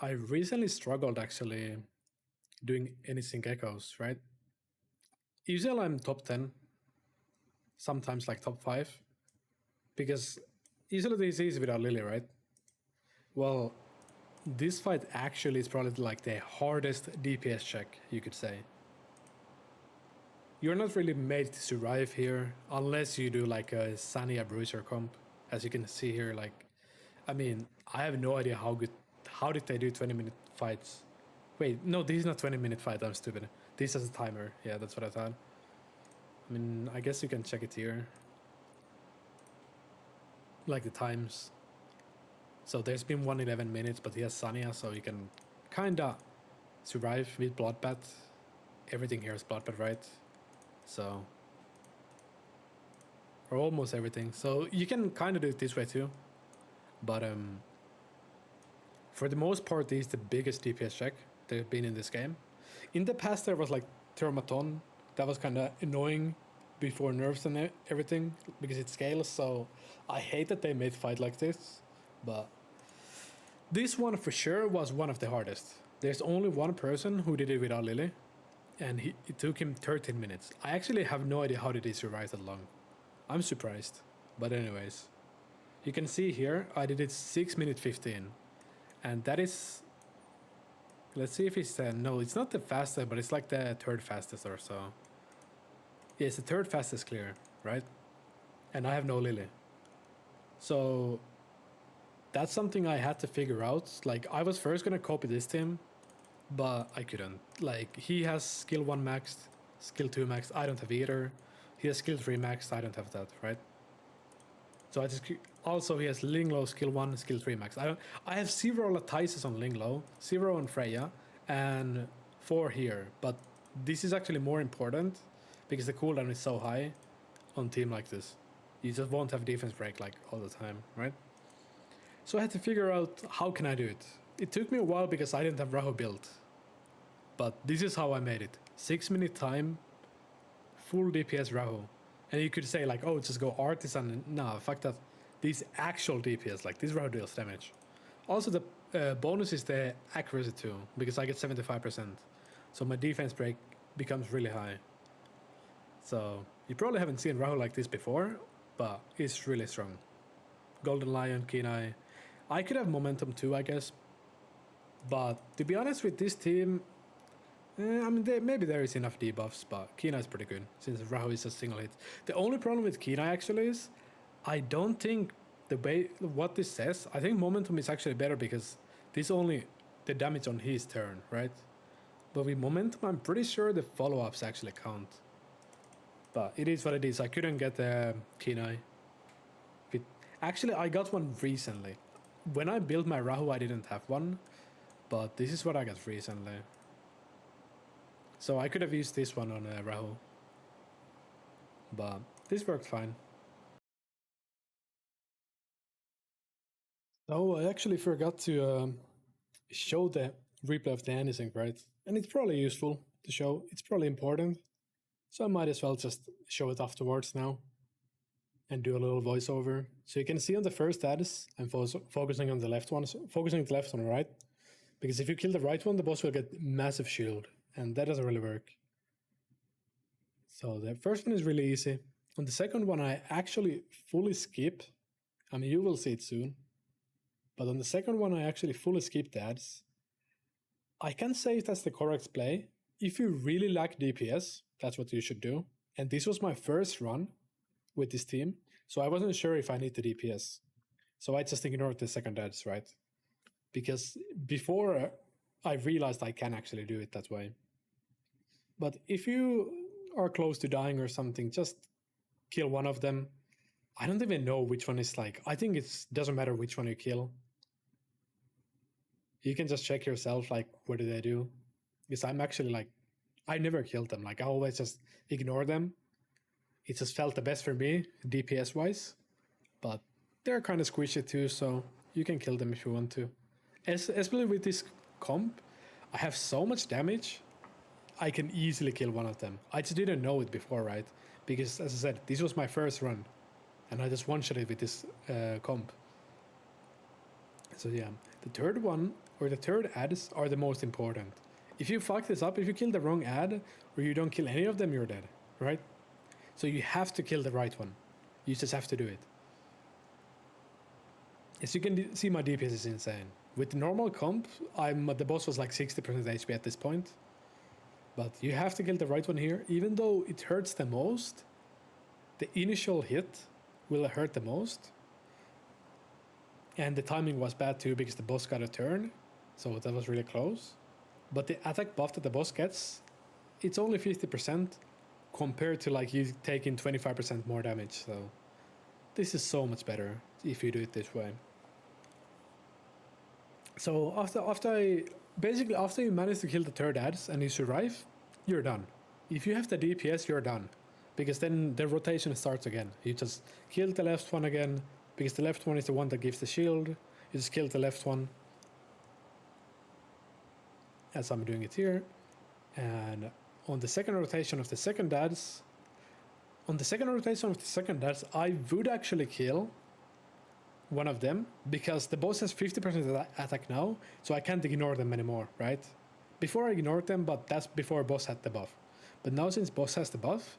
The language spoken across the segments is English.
I recently struggled actually doing Anisync Echoes, right? Usually I'm top 10, sometimes like top 5, because usually this is without Lily, right? Well, this fight actually is probably like the hardest DPS check, you could say. You're not really made to survive here unless you do like a Sania Bruiser comp. As you can see here, like, I mean, I have no idea how did they do 20-minute fights? Wait, no, this is not 20-minute fight, I'm stupid. This has a timer, yeah, that's what I thought. I mean, I guess you can check it here. Like the times. So there's been 111 minutes, but he has Sania, so you can kinda survive with Bloodbath. Everything here is Bloodbath, right? So, or almost everything. So you can kind of do it this way too. But for the most part, this is the biggest DPS check there's been in this game. In the past, there was like Thermaton. That was kind of annoying before nerfs and everything because it scales. So I hate that they made fight like this. But this one for sure was one of the hardest. There's only one person who did it without Lily, and it took him 13 minutes. I actually have no idea how did he survive that long. I'm surprised. But anyways, you can see here I did it 6 minutes 15, and that is, let's see if it's no, it's not the fastest, but it's like the third fastest or so. Yeah, it's the third fastest clear, right? And I have no Lily, so that's something I had to figure out. Like, I was first gonna copy this team, but I couldn't. Like, he has skill 1 maxed, skill 2 maxed, I don't have either. He has skill 3 maxed, I don't have that, right? So I just also he has Linglo skill 1, skill 3 max. I have 0 Latices on Linglo, 0 on Freya, and 4 here. But this is actually more important because the cooldown is so high on team like this. You just won't have defense break like all the time, right? So I had to figure out how can I do it. It took me a while because I didn't have Rahu built. But this is how I made it. 6 minute time, full DPS Rahu. And you could say like, oh, just go Artisan. Nah, fuck that. These actual DPS, like this Rahu deals damage. Also the bonus is the accuracy too, because I get 75%. So my defense break becomes really high. So you probably haven't seen Rahu like this before, but it's really strong. Golden Lion, Keen Eye. I could have momentum too, I guess. But to be honest with this team, I mean, maybe there is enough debuffs, but Keen Eye is pretty good, since Rahu is a single hit. The only problem with Keen Eye actually is, I don't think the way what this says, I think momentum is actually better because this only the damage on his turn, right? But with momentum, I'm pretty sure the follow-ups actually count. But it is what it is. I couldn't get the Keen Eye. Actually, I got one recently. When I built my Rahu, I didn't have one, but this is what I got recently. So I could have used this one on Rahu, but this worked fine. Oh, I actually forgot to show the replay of the Anisync, right? And it's probably useful to show. It's probably important. So I might as well just show it afterwards now and do a little voiceover. So you can see on the first status, I'm focusing on the left one, focusing on the left one, right? Because if you kill the right one, the boss will get massive shield, and that doesn't really work. So the first one is really easy. On the second one, I actually fully skip. I mean, you will see it soon. But on the second one, I actually fully skip the ads. I can't say if that's the correct play. If you really lack DPS, that's what you should do. And this was my first run with this team, so I wasn't sure if I need the DPS. So I just ignored the second ads, right? Because before I realized I can actually do it that way. But if you are close to dying or something, just kill one of them. I don't even know which one is like, I think it doesn't matter which one you kill. You can just check yourself, like, what did I do? Because I'm actually like, I never killed them. Like, I always just ignore them. It just felt the best for me, DPS wise. But they're kind of squishy too, so you can kill them if you want to. Especially with this comp, I have so much damage, I can easily kill one of them. I just didn't know it before, right? Because, as I said, this was my first run. And I just one-shot it with this comp. So yeah, The third one, or the third ads, are the most important. If you fuck this up, if you kill the wrong ad, or you don't kill any of them, you're dead, right? So you have to kill the right one. You just have to do it. As you can see, my DPS is insane. With the normal comp, the boss was like 60% HP at this point. But you have to kill the right one here. Even though it hurts the most, the initial hit will hurt the most. And the timing was bad too because the boss got a turn. So that was really close. But the attack buff that the boss gets, it's only 50% compared to like you taking 25% more damage. So this is so much better if you do it this way. So after you manage to kill the third ads and you survive, you're done. If you have the DPS, you're done. Because then the rotation starts again. You just kill the left one again, because the left one is the one that gives the shield. You just kill the left one, as I'm doing it here. And on the second rotation of the second ads, I would actually kill one of them, because the boss has 50% attack now, so I can't ignore them anymore, right? Before I ignored them, but that's before boss had the buff. But now since boss has the buff,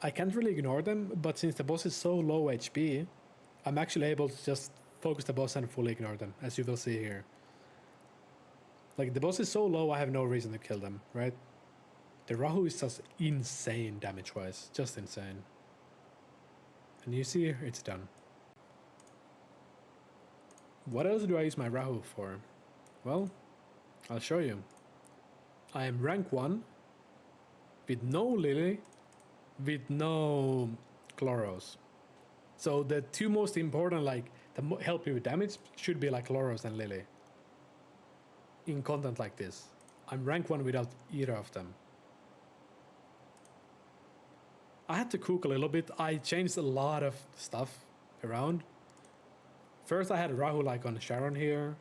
I can't really ignore them, but since the boss is so low HP, I'm actually able to just focus the boss and fully ignore them, as you will see here. Like, the boss is so low, I have no reason to kill them, right? The Rahu is just insane damage-wise, just insane. And you see, it's done. What else do I use my Rahu for? Well, I'll show you. I am rank 1, with no Lily, with no Chloros. So the two most important, like, that help you with damage should be like Chloros and Lily. In content like this. I'm rank 1 without either of them. I had to cook a little bit. I changed a lot of stuff around. First I had Rahu like on Sharon here.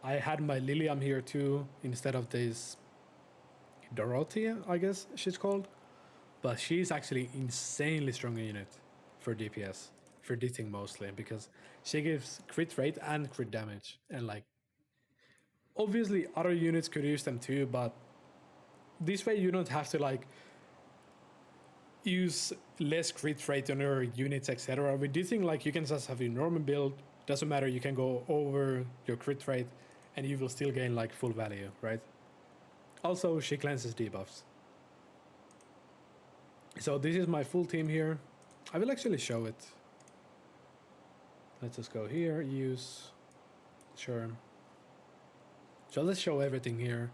I had my Lilium here too, instead of this Dorothea, I guess she's called. But she's actually insanely strong unit for DPS, for ditting mostly, because she gives crit rate and crit damage. And like, obviously other units could use them too, but this way you don't have to like use less crit rate on your units, etc. With ditting, like, you can just have your normal build, doesn't matter, you can go over your crit rate and you will still gain like full value, right? Also, she cleanses debuffs. So this is my full team here. I will actually show it. Let's just go here, use, sure. So let's show everything here.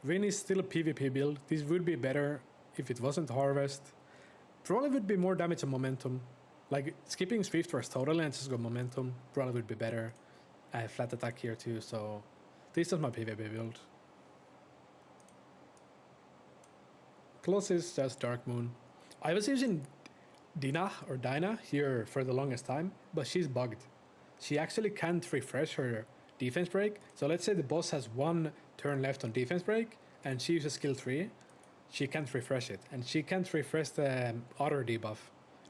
Rin is still a PvP build. This would be better if it wasn't Harvest. Probably would be more damage and momentum. Like, skipping Swift Force totally and just go momentum probably would be better. I have flat attack here too, so this is my PvP build. Close is just Dark Moon. I was using Dinah here for the longest time, but she's bugged. She actually can't refresh her defense break. So let's say the boss has one turn left on defense break and she uses skill 3. She can't refresh it, and she can't refresh the other debuff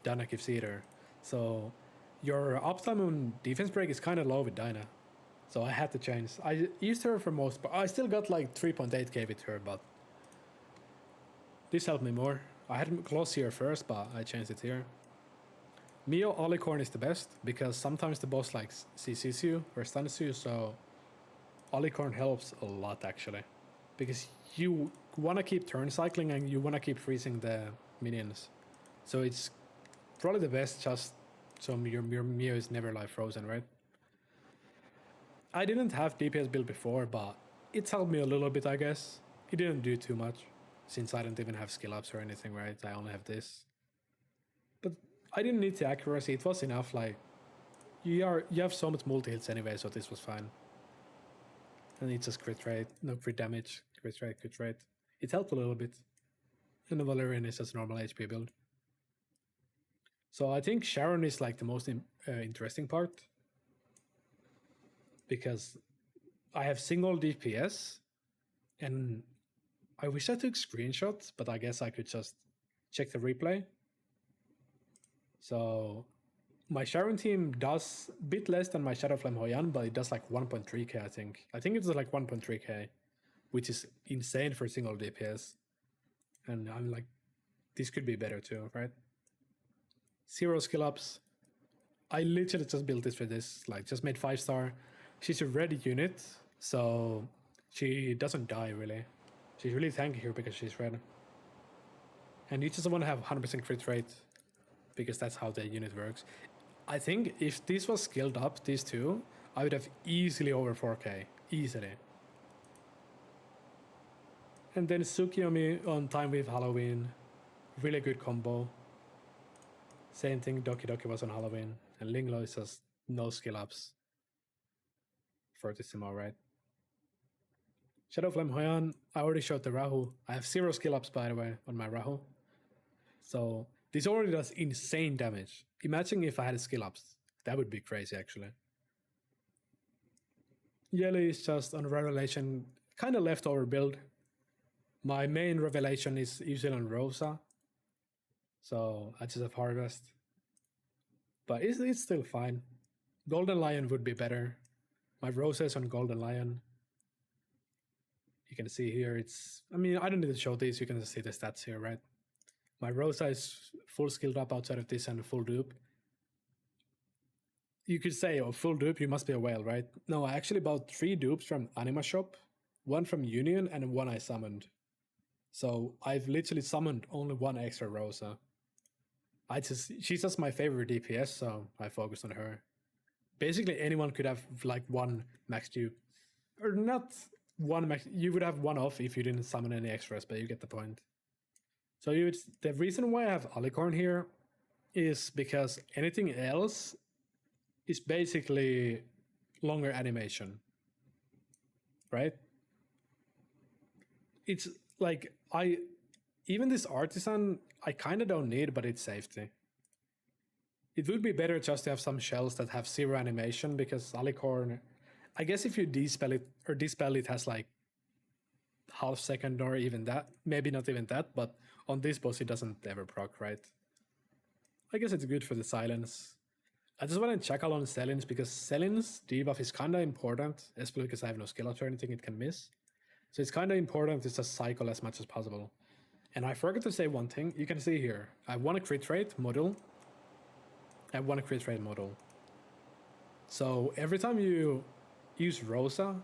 Dinah gives either. So your uptime on defense break is kind of low with Dinah. So I had to change. I used her for most, but I still got like 3.8k with her, but this helped me more. I had close here first, but I changed it here. Mio Alicorn is the best, because sometimes the boss like CCs you or stuns you, so Alicorn helps a lot actually. Because you want to keep turn cycling and you want to keep freezing the minions. So it's probably the best, just so your Mio is never live frozen, right? I didn't have DPS build before, but it's helped me a little bit, I guess. It didn't do too much, since I don't even have skill ups or anything, right? I only have this. But I didn't need the accuracy, it was enough. Like, you have so much multi-hits anyway, so this was fine. And it's just crit rate, no crit damage, crit rate. It helped a little bit. And the Valerian is just normal HP build. So I think Sharon is like the most interesting part, because I have single DPS, and I wish I took screenshots, but I guess I could just check the replay. So My Sharon team does a bit less than my Shadow Flame Hoyan, but it does like 1.3k, I think. I think it's like 1.3k, which is insane for single DPS. And I'm like, this could be better too, right? 0 skill ups. I literally just built this for this, like just made 5-star. She's a red unit, so she doesn't die really. She's really tanky here because she's red. And you just want to have 100% crit rate because that's how the unit works. I think if this was skilled up, these two, I would have easily over 4k. Easily. And then Tsukiyomi on Time with Halloween. Really good combo. Same thing, Doki Doki was on Halloween. And Linglo is just no skill ups. Fortissimo, right? Shadow Flame Hoyan, I already showed the Rahu. I have 0 skill ups, by the way, on my Rahu. So this already does insane damage. Imagine if I had skill ups. That would be crazy, actually. Yelly is just on Revelation, kind of leftover build. My main Revelation is usually on Rosa. So I just have Harvest. But it's still fine. Golden Lion would be better. My Rosa is on Golden Lion. You can see here it's... I mean, I don't need to show these. You can just see the stats here, right? My Rosa is full skilled up outside of this and full dupe. You could say, oh, full dupe, you must be a whale, right? No, I actually bought 3 dupes from Anima Shop, 1 from Union, and 1 I summoned. So I've literally summoned only 1 extra Rosa. She's just my favorite DPS, so I focused on her. Basically, anyone could have like 1 max dupe. Or not 1 max, you would have 1 off if you didn't summon any extras, but you get the point. So the reason why I have Alicorn here is because anything else is basically longer animation, right? It's like, even this Artisan, I kind of don't need, but it's safety. It would be better just to have some shells that have 0 animation, because Alicorn, I guess if you dispel it, or dispel it has like half second or even that, maybe not even that, but on this boss it doesn't ever proc, right? I guess it's good for the silence. I just want to check on Selin's because Selin's debuff is kind of important, especially because I have no skill ups or anything it can miss. So it's kind of important to just cycle as much as possible. And I forgot to say one thing. You can see here, I want a crit rate model. I want a crit rate model. So every time you use Rosa,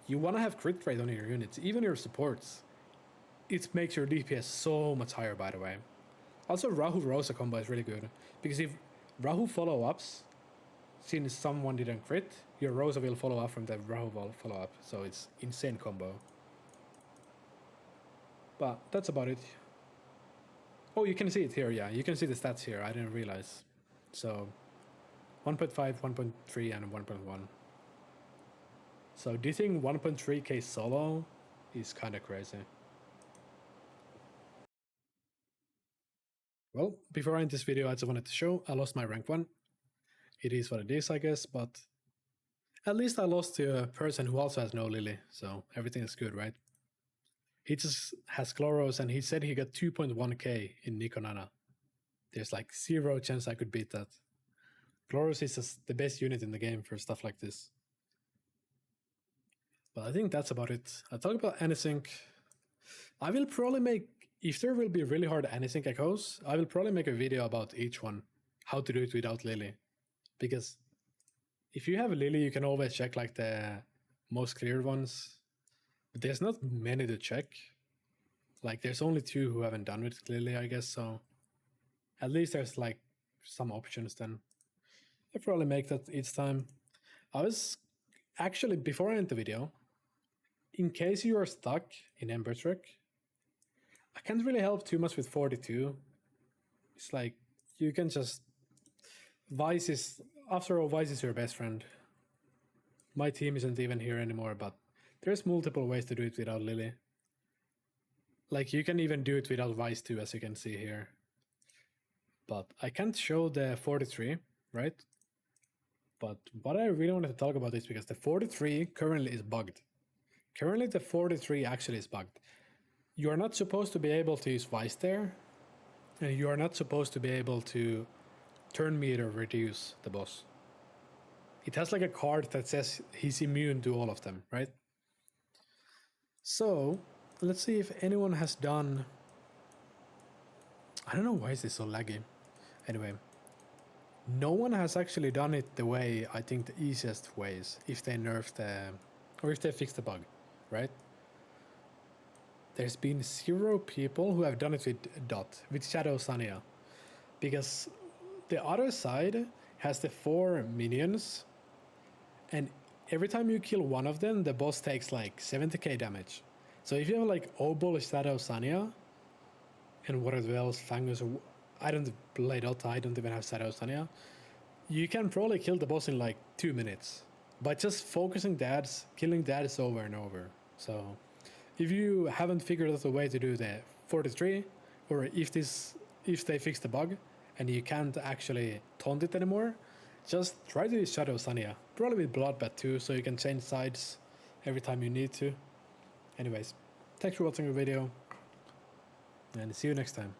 you want to have crit rate on your units, even your supports. It makes your DPS so much higher, by the way. Also, Rahu Rosa combo is really good, because if Rahu follow-ups, since someone didn't crit, your Rosa will follow up from the Rahu follow-up, so it's insane combo. But that's about it. Oh, you can see it here, yeah. You can see the stats here, I didn't realize. So, 1.5, 1.3, and 1.1. So, do you think 1.3k solo is kind of crazy? Well, before I end this video, I just wanted to show I lost my rank 1. It is what it is, I guess, but at least I lost to a person who also has no Lily, so everything is good, right? He just has Chloros, and he said he got 2.1k in Nikonana. There's like 0 chance I could beat that. Chloros is just the best unit in the game for stuff like this. But I think that's about it. I'll talk about Anisync. I will probably make, if there will be really hard Anisync Echoes, I will probably make a video about each one. How to do it without Lily. Because if you have a Lily, you can always check like the most clear ones. But there's not many to check. Like there's only 2 who haven't done it clearly, I guess, so at least there's like some options then. I'll probably make that each time. I was actually, before I end the video, in case you are stuck in Ember Trek, I can't really help too much with 42. It's like, you can just... Vice is... After all, Vice is your best friend. My team isn't even here anymore, but there's multiple ways to do it without Lily. Like, you can even do it without Vice too, as you can see here. But I can't show the 43, right? But what I really wanted to talk about is because the 43 currently is bugged. Currently the 43 actually is bugged. You are not supposed to be able to use Vice there, and you are not supposed to be able to turn meter reduce the boss. It has like a card that says he's immune to all of them, right? So let's see if anyone has done. I don't know why is this so laggy. Anyway, no one has actually done it the way I think the easiest way is if they nerf the, or if they fix the bug, right? There's been 0 people who have done it with Shadow Sania, because the other side has the 4 minions, and every time you kill one of them, the boss takes like 70k damage. So if you have like Obol, Shadow Sania, and whatever else, Fangus, or I don't play Dota, I don't even have Shadow Sania, you can probably kill the boss in like 2 minutes by just focusing dads, killing dads over and over. So if you haven't figured out a way to do the 43, or if they fix the bug and you can't actually taunt it anymore, just try to use Shadow Sania. Probably with Bloodbath too, so you can change sides every time you need to. Anyways, thanks for watching the video, and see you next time.